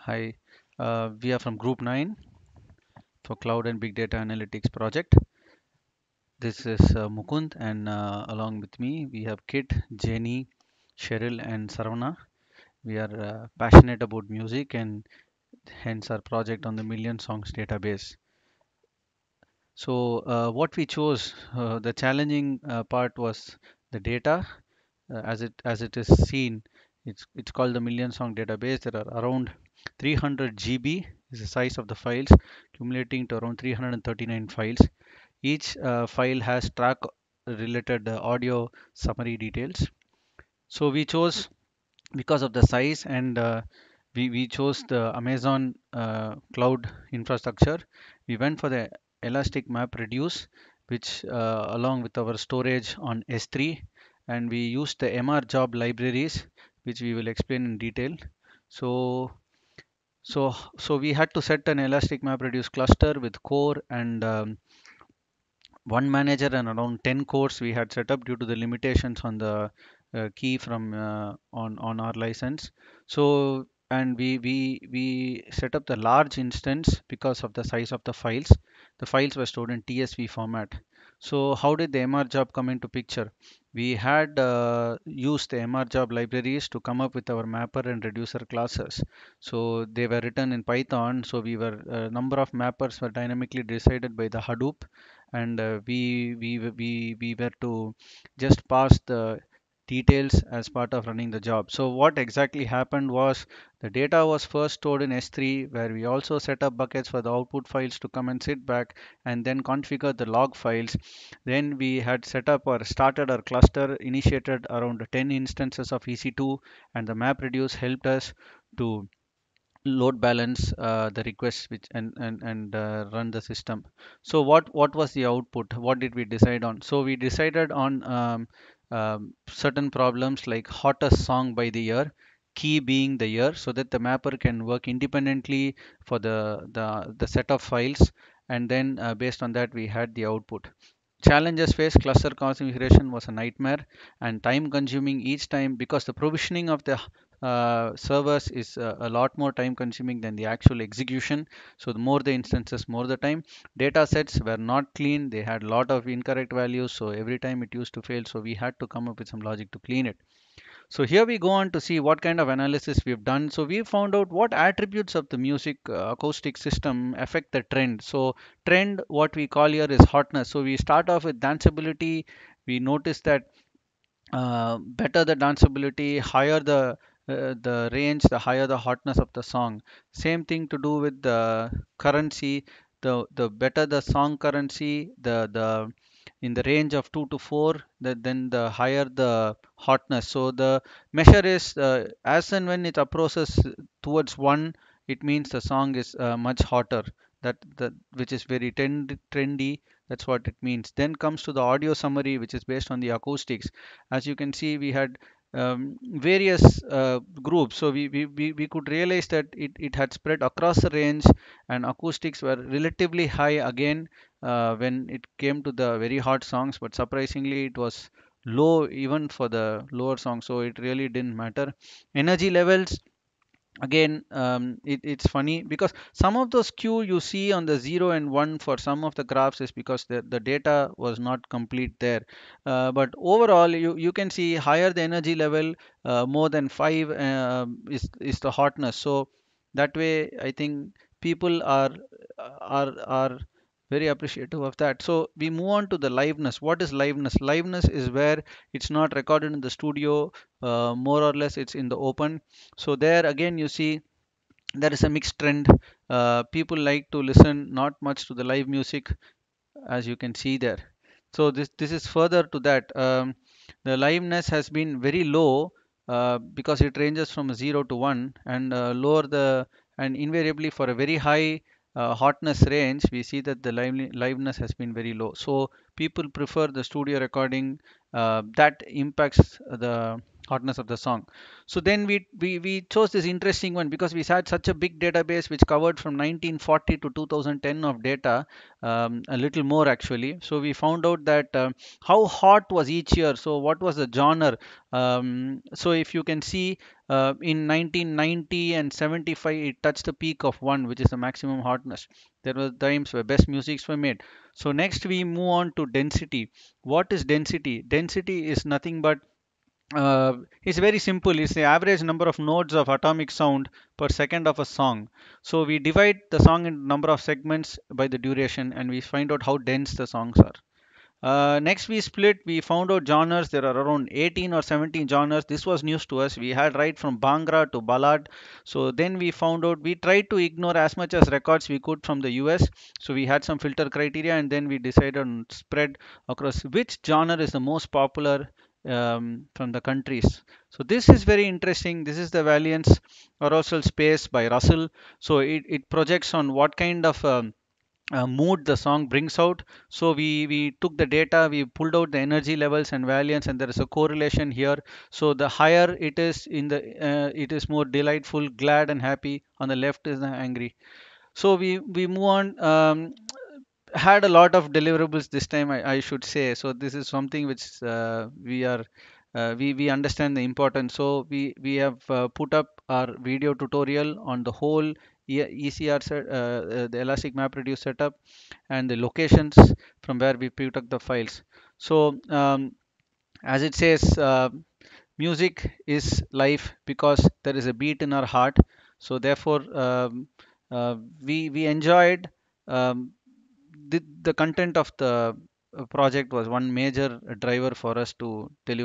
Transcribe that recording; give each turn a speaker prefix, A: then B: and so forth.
A: Hi, we are from Group 9 for Cloud and Big Data Analytics project. This is Mukund, and along with me, we have Kit, Jenny, Cheryl, and Saravana. We are passionate about music and hence our project on the Million Songs database. So, what we chose, the challenging part was the data. As it is seen, it's called the Million Song database. There are around 300 GB is the size of the files, accumulating to around 339 files. Each file has track related audio summary details. So we chose because of the size and we chose the Amazon cloud infrastructure. We went for the Elastic Map Reduce, which along with our storage on S3, and we used the MR job libraries, which we will explain in detail. So so we had to set an Elastic Map Reduce cluster with core and one manager and around 10 cores we had set up due to the limitations on the key from on our license. So and we set up the large instance because of the size of the files. The files were stored in TSV format. So how did the MR job come into picture? We had used the MR job libraries to come up with our mapper and reducer classes. So they were written in Python. So we were number of mappers were dynamically decided by the Hadoop, and we were to just pass the details as part of running the job. So what exactly happened was the data was first stored in S3, where we also set up buckets for the output files to come and sit back and then configure the log files. Then we had set up or started our cluster, initiated around 10 instances of EC2, and the map reduce helped us to load balance the requests which and run the system. So what was the output? What did we decide on? So we decided on certain problems like hottest song by the year, key being the year, so that the mapper can work independently for the set of files, and then based on that we had the output. Challenges faced: cluster configuration was a nightmare and time consuming each time because the provisioning of the servers is a lot more time consuming than the actual execution. So the more the instances, more the time. Data sets were not clean, they had a lot of incorrect values, so every time it used to fail, so we had to come up with some logic to clean it. So here we go on to see what kind of analysis we've done. So we found out what attributes of the music acoustic system affect the trend. So trend, what we call here is hotness. So we start off with danceability. We notice that better the danceability, higher the range, the higher the hotness of the song. Same thing to do with the currency. The better the song currency, the in the range of 2 to 4, then the higher the hotness. So the measure is as and when it approaches towards 1, it means the song is much hotter. That which is very trendy. That's what it means. Then comes to the audio summary, which is based on the acoustics. As you can see, we had various groups. So we could realize that it had spread across the range, and acoustics were relatively high again when it came to the very hot songs, but surprisingly it was low even for the lower songs, so it really didn't matter. Energy levels, again, it's funny because some of those skew you see on the 0 and 1 for some of the graphs is because the data was not complete there. But overall you can see higher the energy level, more than 5 is the hotness. So that way I think people are very appreciative of that. So we move on to the liveness. What is liveness? Liveness is where it's not recorded in the studio, more or less it's in the open. So there again you see there is a mixed trend. People like to listen not much to the live music, as you can see there. So this is further to that. The liveness has been very low because it ranges from 0 to 1, and lower the and invariably for a very high hotness range we see that the liveness has been very low. So people prefer the studio recording. That impacts the hotness of the song. So then we chose this interesting one because we had such a big database which covered from 1940 to 2010 of data, a little more actually. So we found out that how hot was each year. So what was the genre? So if you can see, in 1990 and 75 it touched a peak of 1, which is the maximum hotness. There were times where best musics were made. So next we move on to density. What is density? Density is nothing but, it's very simple. It's the average number of nodes of atomic sound per second of a song. So we divide the song into number of segments by the duration, and we find out how dense the songs are. Next, we split. We found out genres. There are around 18 or 17 genres. This was news to us. We had right from Bhangra to Ballad. So then we found out. We tried to ignore as much as records we could from the US. So we had some filter criteria, and then we decided on spread across which genre is the most popular, from the countries. So this is very interesting. This is the Valiance arousal space by Russell. So it projects on what kind of mood the song brings out. So we took the data, we pulled out the energy levels and variance, and there is a correlation here. So the higher it is in the, it is more delightful, glad and happy. On the left is the angry. So we move on. Had a lot of deliverables this time, I should say. So this is something which, we are, we understand the importance. So we have put up our video tutorial on the whole ECR the Elastic MapReduce setup, and the locations from where we picked up the files. So as it says, music is life because there is a beat in our heart. So therefore, we enjoyed, um, the content of the project was one major driver for us to deliver